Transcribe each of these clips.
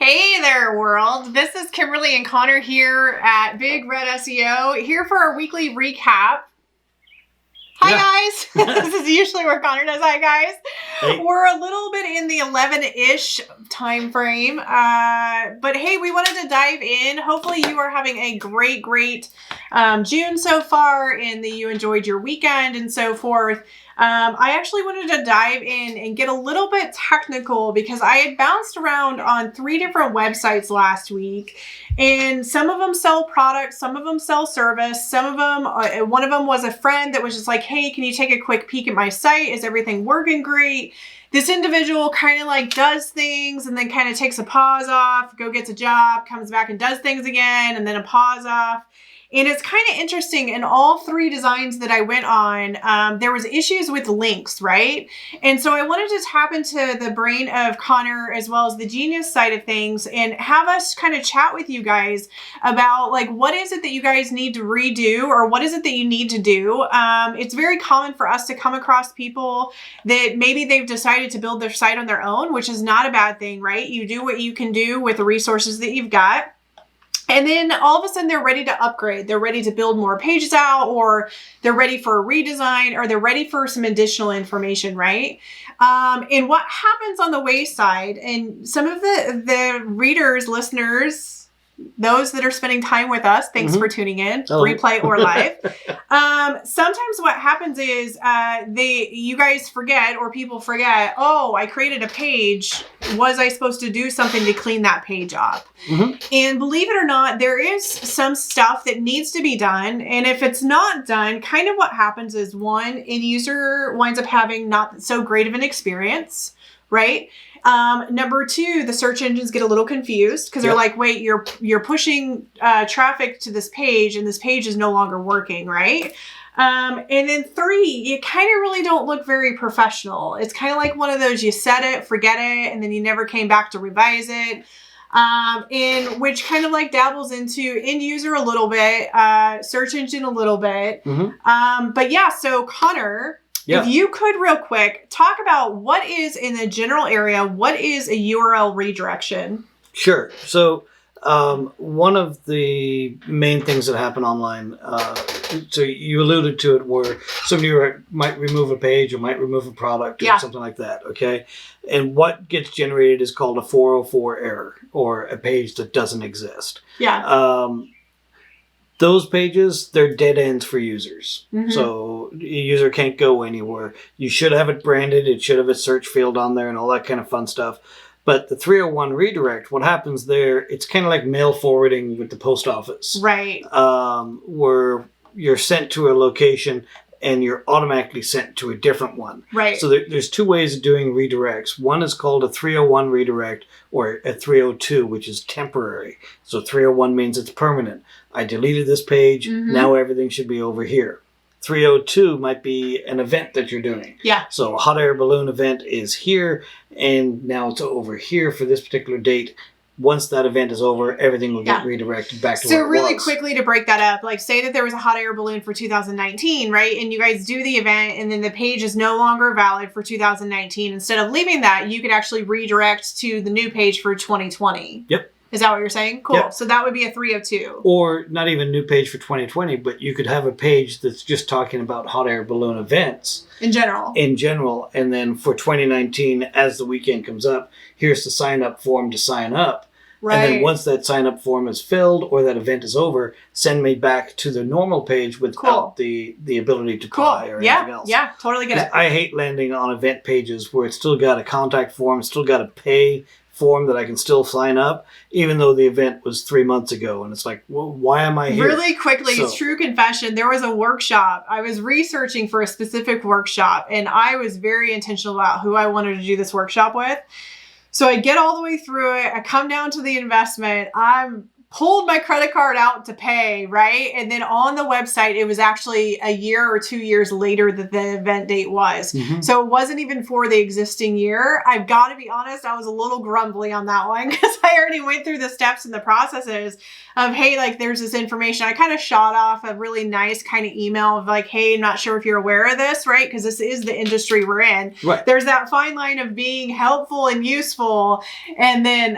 Hey there, world. This is Kimberly and Connor here at Big Red SEO, here for our weekly recap. Hi, guys. This is usually where Connor does. Hi, guys. Hey. We're a little bit in the 11-ish time frame, but hey, we wanted to dive in. Hopefully you are having a great June so far, and that you enjoyed your weekend and so forth. I actually wanted to dive in and get a little bit technical because I had bounced around on 3 different websites last week, and some of them sell products, some of them sell service, some of them, one of them was a friend that was just like, hey, can you take a quick peek at my site? Is everything working great? This individual kind of like does things and then kind of takes a pause off, go gets a job, comes back and does things again, and then a pause off. And it's kind of interesting, in all 3 designs that I went on, there was issues with links, right? And so I wanted to tap into the brain of Connor as well as the genius side of things and have us kind of chat with you guys about like, what is it that you guys need to redo, or what is it that you need to do? It's very common for us to come across people that maybe they've decided to build their site on their own, which is not a bad thing, right? You do what you can do with the resources that you've got. And then all of a sudden they're ready to upgrade. They're ready to build more pages out, or they're ready for a redesign, or they're ready for some additional information, right? And what happens on the wayside, and some of the readers, listeners, those that are spending time with us, thanks for tuning in, replay or live. Sometimes what happens is you guys forget, or people forget, oh, I created a page. Was I supposed to do something to clean that page up? And believe it or not, there is some stuff that needs to be done. And if it's not done, kind of what happens is, one, end user winds up having not so great of an experience, right? Number 2, the search engines get a little confused because they're like, wait, you're pushing traffic to this page and this page is no longer working, right? And then 3, you kind of really don't look very professional. It's kind of like one of those, you set it, forget it, and then you never came back to revise it. And which kind of like dabbles into end user a little bit, search engine a little bit. But yeah, so Connor, if you could real quick talk about what is, in the general area, what is a URL redirection? Sure. So one of the main things that happen online, so you alluded to it, where somebody might remove a page or might remove a product or something like that, okay? And what gets generated is called a 404 error, or a page that doesn't exist. Those pages, they're dead ends for users. So a user can't go anywhere. You should have it branded. It should have a search field on there and all that kind of fun stuff. But the 301 redirect, what happens there, it's kind of like mail forwarding with the post office. Right. Where you're sent to a location and you're automatically sent to a different one. Right. So there's 2 ways of doing redirects. One is called a 301 redirect, or a 302, which is temporary. So 301 means it's permanent. I deleted this page. Now everything should be over here. 302 might be an event that you're doing. So a hot air balloon event is here, and now it's over here for this particular date. Once that event is over, everything will get redirected back to where it was. So really quickly, to break that up, like say that there was a hot air balloon for 2019, right? And you guys do the event, and then the page is no longer valid for 2019. Instead of leaving that, you could actually redirect to the new page for 2020. Yep. Is that what you're saying? Cool. Yep. So that would be a 302. Or not even new page for 2020, but you could have a page that's just talking about hot air balloon events. In general. And then for 2019, as the weekend comes up, here's the sign up form to sign up. Right. And then once that sign up form is filled or that event is over, send me back to the normal page without the ability to buy or anything else. Yeah, totally get it. I hate landing on event pages where it's still got a contact form, it's still got a pay form that I can still sign up, even though the event was 3 months ago. And it's like, well, why am I here? Really quickly, true confession, there was a workshop. I was researching for a specific workshop, and I was very intentional about who I wanted to do this workshop with. So I get all the way through it. I come down to the investment. I'm pulled my credit card out to pay, right? And then on the website, it was actually a year or 2 years later that the event date was. So it wasn't even for the existing year. I've got to be honest, I was a little grumbly on that one because I already went through the steps and the processes of, hey, like there's this information. I kind of shot off a really nice kind of email of like, hey, I'm not sure if you're aware of this, right? Because this is the industry we're in. Right. There's that fine line of being helpful and useful and then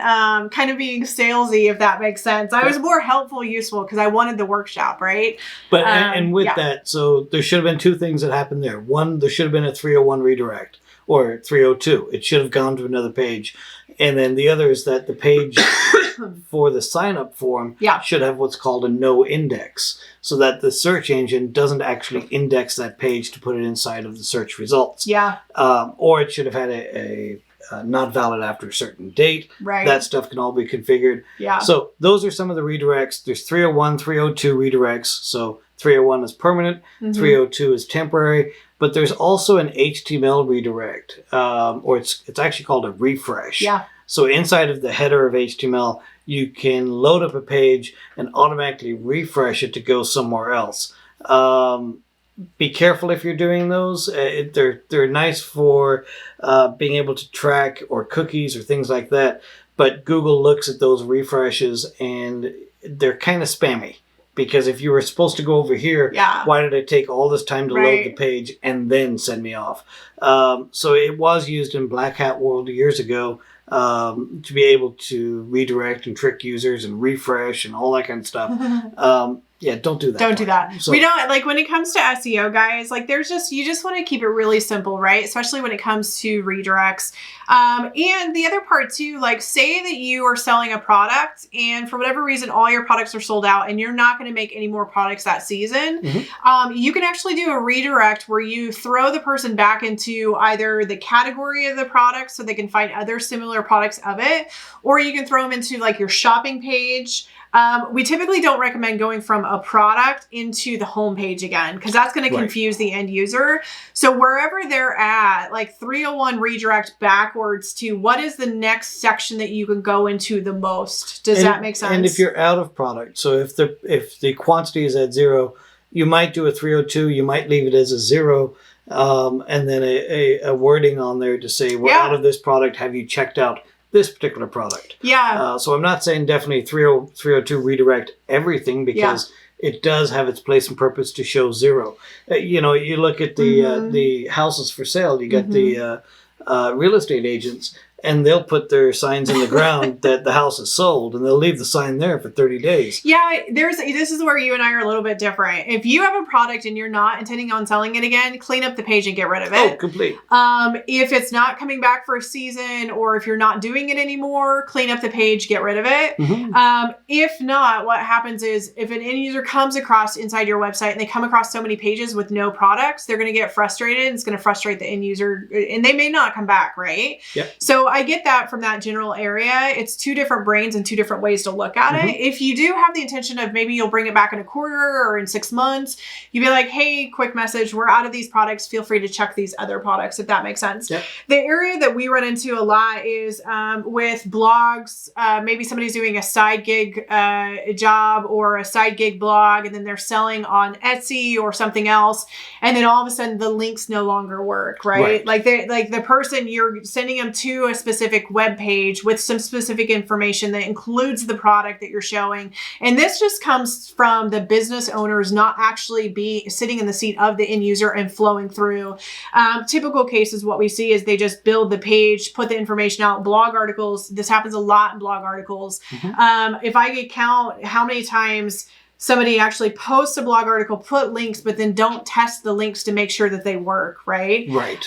kind of being salesy, if that makes sense. I was more helpful, useful because I wanted the workshop, right? But and with that, so there should have been two things that happened there. One, there should have been a 301 redirect or 302. It should have gone to another page. And then the other is that the page for the sign-up form should have what's called a no index, so that the search engine doesn't actually index that page to put it inside of the search results. Yeah. Or it should have had a not valid after a certain date. Right. That stuff can all be configured. Yeah. So those are some of the redirects. There's 301, 302 redirects. So 301 is permanent, 302 is temporary, but there's also an HTML redirect, or it's actually called a refresh. Yeah. So inside of the header of HTML, you can load up a page and automatically refresh it to go somewhere else. Be careful if you're doing those. They're nice for being able to track or cookies or things like that, but Google looks at those refreshes and they're kind of spammy. Because if you were supposed to go over here, why did it take all this time to load the page and then send me off? So it was used in Black Hat World years ago to be able to redirect and trick users and refresh and all that kind of stuff. Yeah, don't do that. Don't do that. So, we don't, like, when it comes to SEO, guys, like, you just want to keep it really simple, right? Especially when it comes to redirects. And the other part too, like, say that you are selling a product and for whatever reason, all your products are sold out and you're not going to make any more products that season. You can actually do a redirect where you throw the person back into either the category of the product so they can find other similar products of it, or you can throw them into like your shopping page. We typically don't recommend going from a product into the homepage again, because that's going to confuse the end user. So wherever they're at, like 301 redirect backwards to what is the next section that you can go into the most. Does that make sense? And if you're out of product, so if the quantity is at 0, you might do a 302, you might leave it as a 0, and then a wording on there to say, we're out of this product, have you checked out this particular product? Yeah. So I'm not saying definitely 302 redirect everything, because it does have its place and purpose to show 0. You know, you look at the houses for sale, you get the real estate agents, and they'll put their signs in the ground that the house is sold, and they'll leave the sign there for 30 days. Yeah, this is where you and I are a little bit different. If you have a product and you're not intending on selling it again, clean up the page and get rid of it. Oh, complete. If it's not coming back for a season, or if you're not doing it anymore, clean up the page, get rid of it. If not, what happens is if an end user comes across inside your website and they come across so many pages with no products, they're going to get frustrated. It's going to frustrate the end user, and they may not come back, right? Yep. So I get that from that general area. It's two different brains and two different ways to look at it. If you do have the intention of maybe you'll bring it back in a quarter or in 6 months, you'd be like, hey, quick message, we're out of these products. Feel free to check these other products, if that makes sense. Yep. The area that we run into a lot is with blogs. Maybe somebody's doing a side gig job or a side gig blog, and then they're selling on Etsy or something else. And then all of a sudden the links no longer work, right? Like the person, you're sending them to a specific web page with some specific information that includes the product that you're showing. And this just comes from the business owners not actually be sitting in the seat of the end user and flowing through. Typical cases, what we see is they just build the page, put the information out. Blog articles, this happens a lot in blog articles. If I could count how many times somebody actually posts a blog article, put links, but then don't test the links to make sure that they work, right? Right.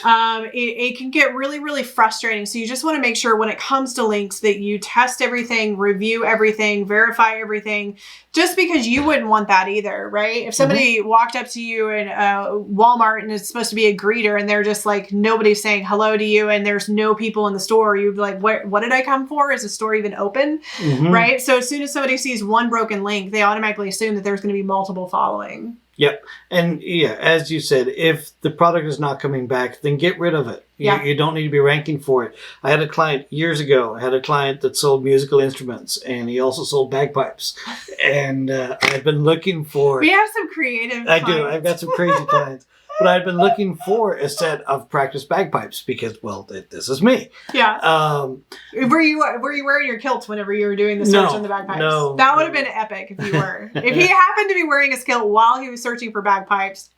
It can get really, really frustrating. So you just want to make sure when it comes to links that you test everything, review everything, verify everything, just because you wouldn't want that either, right? If somebody walked up to you in Walmart and it's supposed to be a greeter and they're just like, nobody's saying hello to you and there's no people in the store, you'd be like, what did I come for? Is the store even open? Right? So as soon as somebody sees one broken link, they automatically assume that there's going to be multiple following. Yep. And yeah, as you said, if the product is not coming back, then get rid of it. You don't need to be ranking for it. I had a client years ago. I had a client that sold musical instruments, and he also sold bagpipes. And I've been looking for... We have some creative I clients. do. I've got some crazy clients. But I've been looking for a set of practice bagpipes because, well, this is me. Yeah. Were you wearing your kilt whenever you were doing the search on the bagpipes? No. That would have been epic if you were. If he happened to be wearing his kilt while he was searching for bagpipes,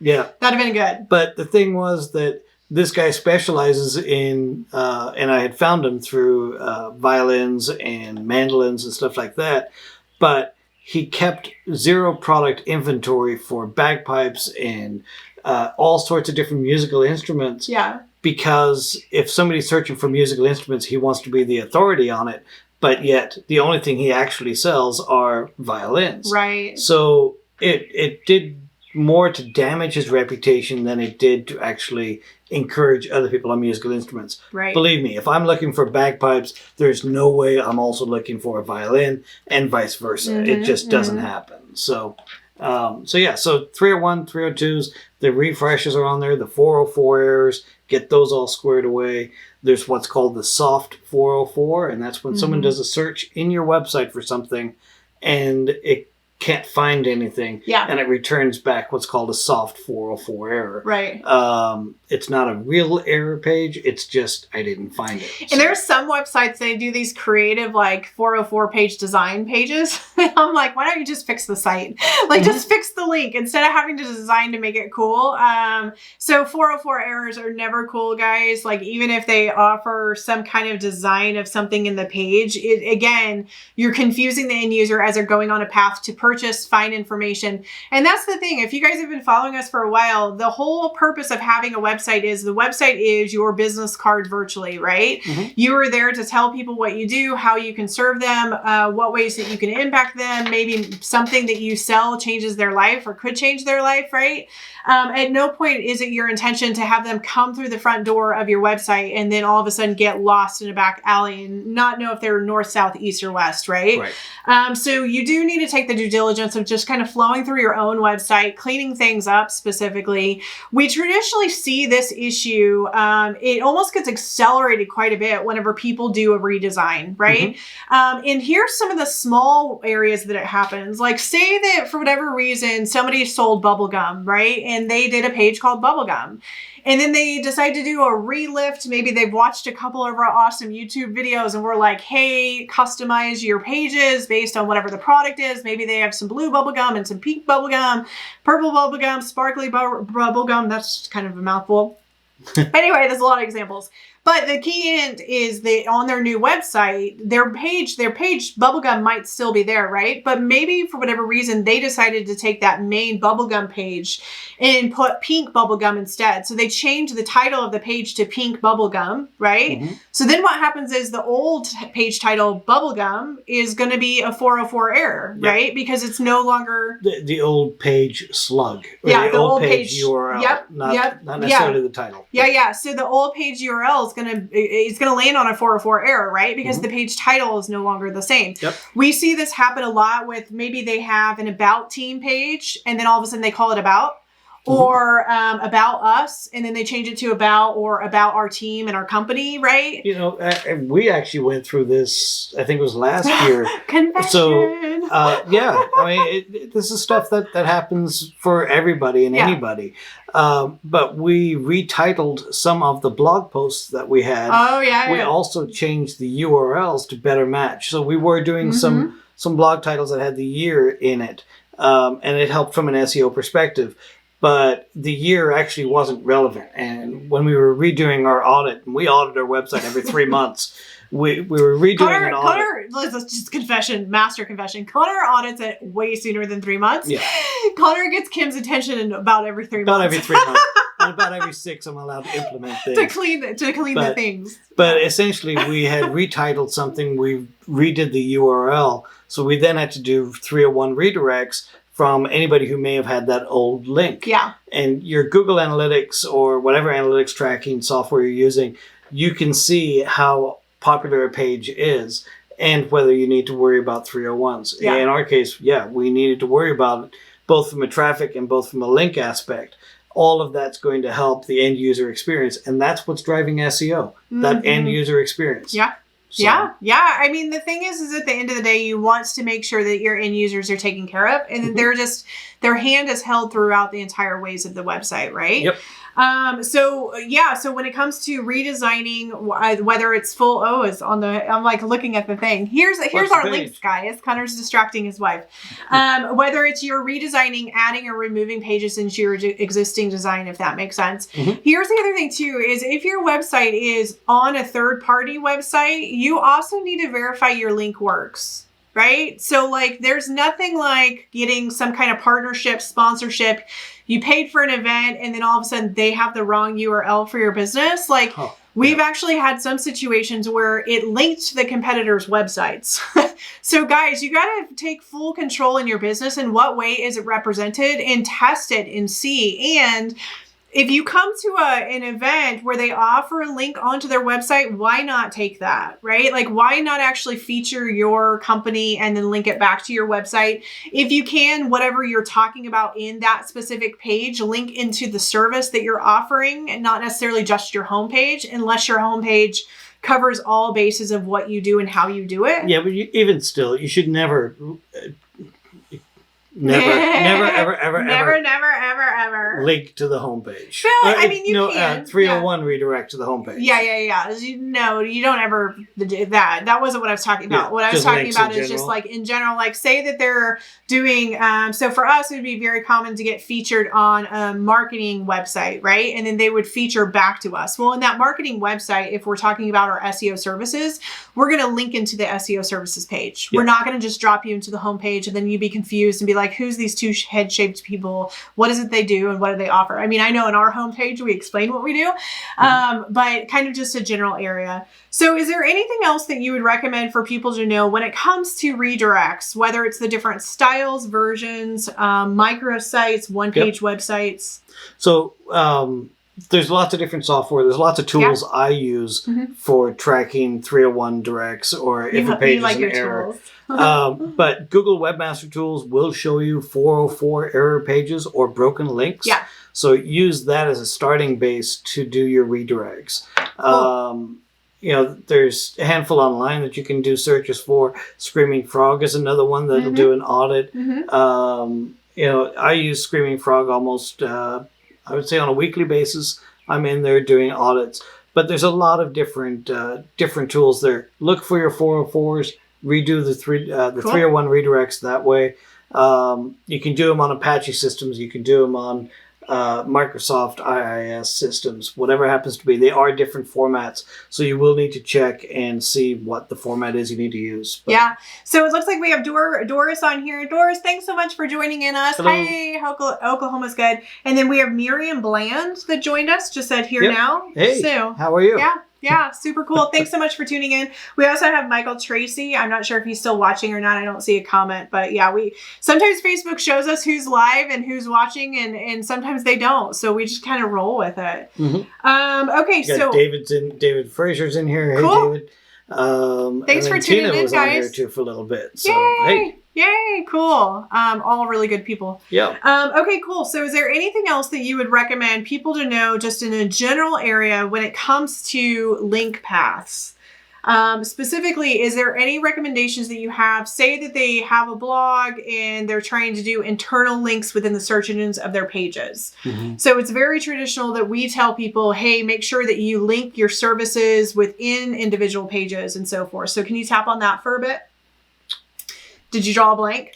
that'd have been good. But the thing was that this guy specializes in, and I had found him through violins and mandolins and stuff like that, but he kept zero product inventory for bagpipes and all sorts of different musical instruments. Yeah. Because if somebody's searching for musical instruments, he wants to be the authority on it. But yet, the only thing he actually sells are violins. Right. So it did more to damage his reputation than it did to actually encourage other people on musical instruments. Right. Believe me, if I'm looking for bagpipes, there's no way I'm also looking for a violin, and vice versa. It just doesn't happen. So 301, 302s, the refreshes are on there, the 404 errors, get those all squared away. There's what's called the soft 404, and that's when someone does a search in your website for something and it can't find anything, and it returns back what's called a soft 404 error. Right. It's not a real error page. It's just I didn't find it. And there's some websites, they do these creative 404 page design pages. I'm like, why don't you just fix the site? Just fix the link instead of having to design to make it cool. So 404 errors are never cool, guys. Even if they offer some kind of design of something in the page, again, you're confusing the end user as they're going on a path to purchase, find information. And that's the thing. If you guys have been following us for a while, the whole purpose of having a website is the website is your business card virtually, right? You are there to tell people what you do, how you can serve them, what ways that you can impact them. Maybe something that you sell changes their life or could change their life, right? At no point is it your intention to have them come through the front door of your website and then all of a sudden get lost in a back alley and not know if they're north, south, east, or west, right? So you do need to take the due diligence of just kind of flowing through your own website, cleaning things up specifically. We traditionally see this issue, it almost gets accelerated quite a bit whenever people do a redesign, right? And here's some of the small areas that it happens. Say that for whatever reason, somebody sold bubblegum, right? And they did a page called bubblegum. And then they decide to do a relift. Maybe they've watched a couple of our awesome YouTube videos and we're like, hey, customize your pages based on whatever the product is. Maybe they have some blue bubblegum and some pink bubblegum, purple bubblegum, sparkly bubblegum. That's kind of a mouthful. Anyway, there's a lot of examples. But the key end is that on their new website, their page bubblegum might still be there, right? But maybe for whatever reason, they decided to take that main bubblegum page and put pink bubblegum instead. So they changed the title of the page to pink bubblegum, right? So then what happens is the old page title bubblegum is going to be a 404 error, right? Because it's no longer the old page slug. Yeah, the old page URL. Not necessarily the title. So the old page URL is gonna land on a 404 error, right? Because the page title is no longer the same. We see this happen a lot with maybe they have an about team page and then all of a sudden they call it about. Or about us, and then they change it to about or about our team and our company, right? We actually went through this, I think it was last year. Confession. So, this is stuff that happens for everybody and anybody. But we retitled some of the blog posts that we had. We also changed the URLs to better match. So we were doing some blog titles that had the year in it, and it helped from an SEO perspective. But the year actually wasn't relevant. And when we were redoing our audit, and we audit our website every 3 months, we were redoing an audit. Connor, let's just master confession. Connor audits it way sooner than 3 months. Yeah. Connor gets Kim's attention in about every 3 months. About every 3 months. And about every 6, I'm allowed to implement things. to clean the things. But essentially, we had retitled something. We redid the URL. So we then had to do 301 redirects from anybody who may have had that old link. Yeah. And your Google Analytics or whatever analytics tracking software you're using, you can see how popular a page is and whether you need to worry about 301s. Yeah. In our case, we needed to worry about it. both from a traffic and both from a link aspect. All of that's going to help the end user experience. And that's what's driving SEO, that end user experience. Yeah. So, Yeah. I mean, the thing is at the end of the day, you want to make sure that your end users are taken care of, and that their hand is held throughout the entire ways of the website, right? Yep. So when it comes to redesigning, whether it's I'm like looking at the thing. Here's our links, guys. Connor's distracting his wife. Whether it's you're redesigning, adding or removing pages into your existing design, if that makes sense. Here's the other thing too, is if your website is on a third-party website, you also need to verify your link works. Right? So like there's nothing like getting some kind of partnership, sponsorship. You paid for an event and then all of a sudden they have the wrong URL for your business. Like we've actually had some situations where it linked to the competitors' websites. So guys, you got to take full control in your business and what way is it represented, and test it and see. And if you come to an event where they offer a link onto their website, why not take that, right? Like, why not actually feature your company and then link it back to your website? If you can, whatever you're talking about in that specific page, link into the service that you're offering and not necessarily just your homepage, unless your homepage covers all bases of what you do and how you do it. Yeah, but even still, you should never... Never link to the homepage. Well, I mean, you can. 301 redirect to the homepage. Yeah. As you know, you don't ever do that. That wasn't what I was talking about. What I was talking about is just like in general, like say that they're doing, so for us, it would be very common to get featured on a marketing website, right? And then they would feature back to us. Well, in that marketing website, if we're talking about our SEO services, we're going to link into the SEO services page. We're not going to just drop you into the homepage and then you be confused and be like, who's these two head-shaped people? What is it they do and what do they offer? I mean, I know in our homepage we explain what we do, but kind of just a general area. So is there anything else that you would recommend for people to know when it comes to redirects, whether it's the different styles, versions, microsites, one-page websites? So there's lots of different software. There's lots of tools I use for tracking 301 directs or if a page is an error. But Google Webmaster Tools will show you 404 error pages or broken links. Yeah. So use that as a starting base to do your redirects. Cool. There's a handful online that you can do searches for. Screaming Frog is another one that'll do an audit. I use Screaming Frog almost, I would say on a weekly basis. I'm in there doing audits. But there's a lot of different tools there. Look for your 404s. Redo the 301 redirects that way. You can do them on Apache systems. You can do them on Microsoft IIS systems, whatever happens to be. They are different formats, so you will need to check and see what the format is you need to use. But, yeah. So it looks like we have Doris on here. Doris, thanks so much for joining in us. Hello. Hi, Oklahoma's good. And then we have Miriam Bland that joined us, just said here now. Hey, so, how are you? Yeah, super cool. Thanks so much for tuning in. We also have Michael Tracy. I'm not sure if he's still watching or not. I don't see a comment, but yeah, sometimes Facebook shows us who's live and who's watching, and sometimes they don't. So we just kind of roll with it. Okay, so David Fraser's in here. Cool. Hey, David. Thanks for tuning in, Tina was guys. on here too for a little bit. So Yay! Yay, cool. All really good people. Yeah. Okay, cool. So is there anything else that you would recommend people to know just in a general area when it comes to link paths? Specifically, is there any recommendations that you have? Say that they have a blog and they're trying to do internal links within the search engines of their pages. So it's very traditional that we tell people, hey, make sure that you link your services within individual pages and so forth. So can you tap on that for a bit? Did you draw a blank?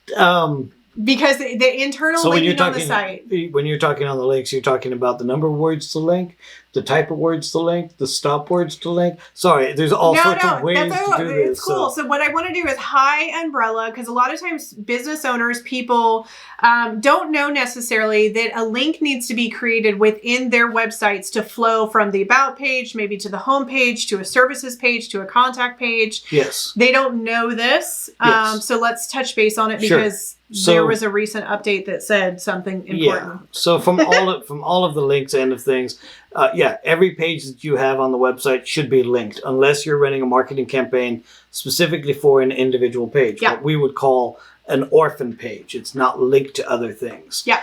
Because the internal linking on the site. When you're talking on the links, you're talking about the number of words to link, the type of words to link, the stop words to link. Sorry, there's all sorts of ways to do this. It's cool. So what I want to do is high umbrella, because a lot of times business owners, people don't know necessarily that a link needs to be created within their websites to flow from the about page, maybe to the home page, to a services page, to a contact page. Yes. They don't know this. Yes. So let's touch base on it because there was a recent update that said something important. Yeah. So from all of the links end of things, every page that you have on the website should be linked unless you're running a marketing campaign specifically for an individual page. What we would call an orphan page. It's not linked to other things. Yeah.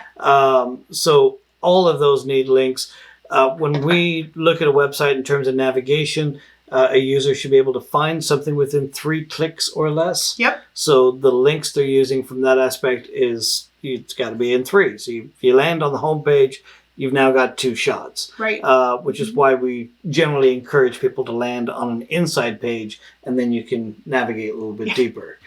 So all of those need links. When we look at a website in terms of navigation, a user should be able to find something within 3 clicks or less. Yep. So the links they're using from that aspect is, it's got to be in 3. So if you land on the home page, you've now got 2 shots. Right. Which is why we generally encourage people to land on an inside page, and then you can navigate a little bit deeper.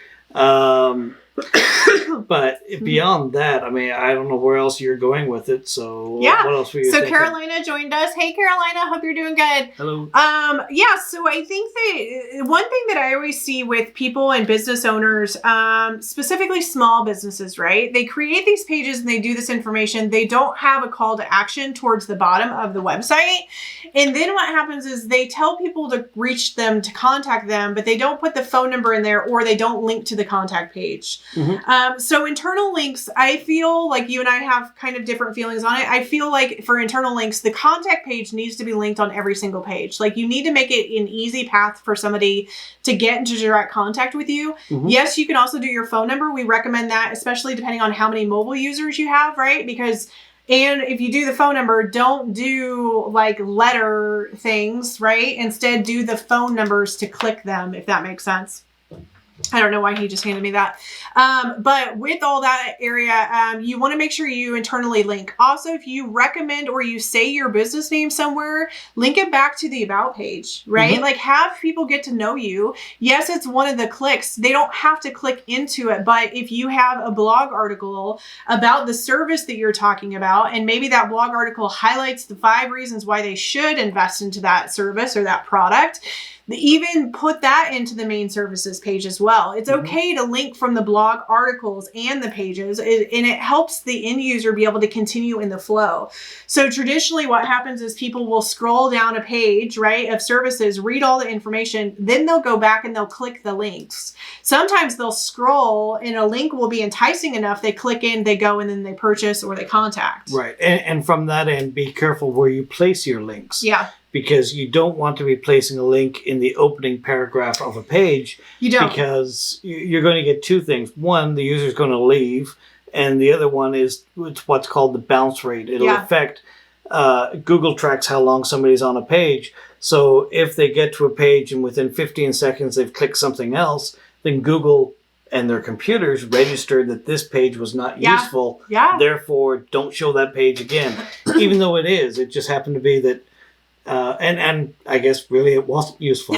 But beyond that, I mean, I don't know where else you're going with it. So what else were you thinking? Carolina joined us. Hey, Carolina, hope you're doing good. Hello. Yeah, so I think that one thing that I always see with people and business owners, specifically small businesses, right? They create these pages and they do this information. They don't have a call to action towards the bottom of the website. And then what happens is they tell people to reach them, to contact them, but they don't put the phone number in there, or they don't link to the contact page. So internal links, I feel like you and I have kind of different feelings on it. I feel like for internal links, the contact page needs to be linked on every single page. Like, you need to make it an easy path for somebody to get into direct contact with you. Yes, you can also do your phone number. We recommend that, especially depending on how many mobile users you have, right? And if you do the phone number, don't do like letter things, right? Instead, do the phone numbers to click them, if that makes sense. I don't know why he just handed me that. But with all that area, you want to make sure you internally link. Also, if you recommend or you say your business name somewhere, link it back to the about page, right? Like, have people get to know you. Yes, it's one of the clicks. They don't have to click into it. But if you have a blog article about the service that you're talking about, and maybe that blog article highlights the 5 reasons why they should invest into that service or that product, even put that into the main services page as well. It's okay to link from the blog articles and the pages, and it helps the end user be able to continue in the flow. So traditionally what happens is people will scroll down a page, right, of services, read all the information, then they'll go back and they'll click the links. Sometimes they'll scroll and a link will be enticing enough, they click in, they go, and then they purchase or they contact. Right. And from that end, be careful where you place your links. Yeah. Because you don't want to be placing a link in the opening paragraph of a page. You don't. Because you're going to get 2 things. One, the user's going to leave. And the other one is it's what's called the bounce rate. It'll affect, Google tracks how long somebody's on a page. So if they get to a page and within 15 seconds they've clicked something else, then Google and their computers registered that this page was not useful. Therefore, don't show that page again. Even though it is. It just happened to be that and I guess really it wasn't useful.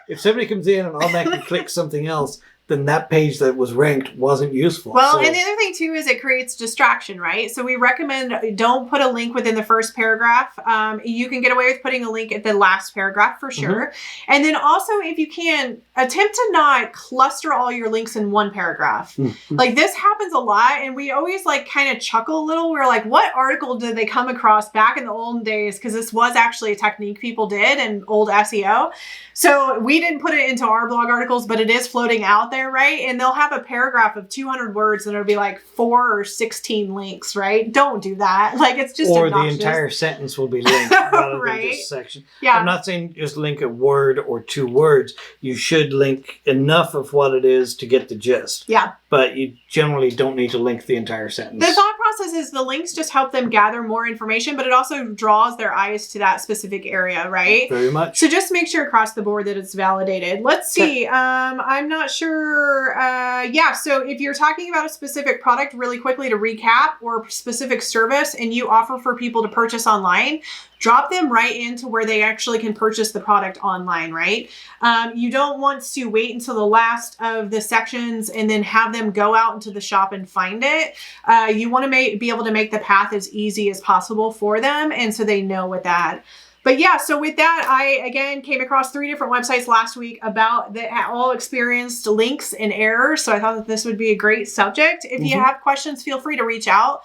If somebody comes in and automatically clicks something else, then that page that was ranked wasn't useful. Well, and the other thing too is it creates distraction, right? So we recommend don't put a link within the first paragraph. You can get away with putting a link at the last paragraph for sure. And then also, if you can, attempt to not cluster all your links in one paragraph. Like, this happens a lot, and we always like kind of chuckle a little. We're like, what article did they come across back in the olden days? Because this was actually a technique people did in old SEO. So we didn't put it into our blog articles, but it is floating out there, right? And they'll have a paragraph of 200 words and it'll be like 4 or 16 links, right? Don't do that. Like, it's just obnoxious. The entire sentence will be linked rather than just a section. I'm not saying just link a word or 2 words. You should link enough of what it is to get the gist. But you generally don't need to link the entire sentence. The thought process is the links just help them gather more information, but it also draws their eyes to that specific area, right? Very much. So just make sure across the board that it's validated. Let's see. I'm not sure. So if you're talking about a specific product, really quickly to recap, or a specific service, and you offer for people to purchase online, drop them right into where they actually can purchase the product online, right? You don't want to wait until the last of the sections and then have them go out into the shop and find it. You want to be able to make the path as easy as possible for them, and so they know what that. But yeah, so with that, I, again, came across 3 different websites last week about that all experienced links and errors. So I thought that this would be a great subject. If you have questions, feel free to reach out.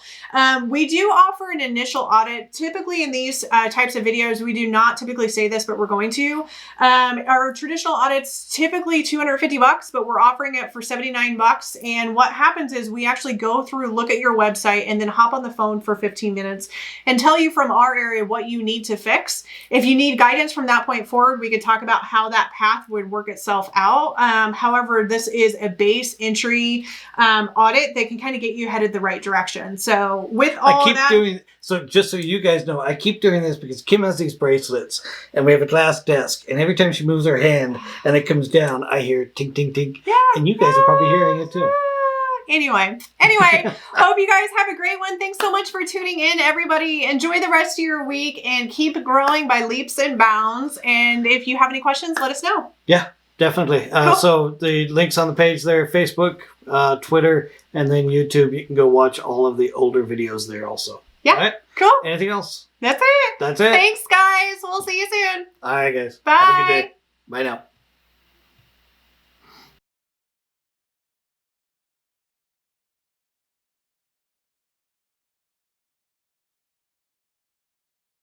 We do offer an initial audit. Typically in these types of videos, we do not typically say this, but we're going to. Our traditional audit's typically $250, but we're offering it for $79. And what happens is we actually go through, look at your website, and then hop on the phone for 15 minutes and tell you from our area what you need to fix. If you need guidance from that point forward, we could talk about how that path would work itself out. However, this is a base entry audit that can kind of get you headed the right direction. So with all of that, so just so you guys know, I keep doing this because Kim has these bracelets and we have a glass desk, and every time she moves her hand and it comes down, I hear tink, tink, tink. Yeah, and you guys are probably hearing it too. Anyway, hope you guys have a great one. Thanks so much for tuning in, everybody. Enjoy the rest of your week and keep growing by leaps and bounds. And if you have any questions, let us know. Yeah, definitely. Cool. So the links on the page there, Facebook, Twitter, and then YouTube. You can go watch all of the older videos there also. Yeah, right? Cool. Anything else? That's it. That's it. Thanks, guys. We'll see you soon. All right, guys. Bye. Have a good day. Bye now.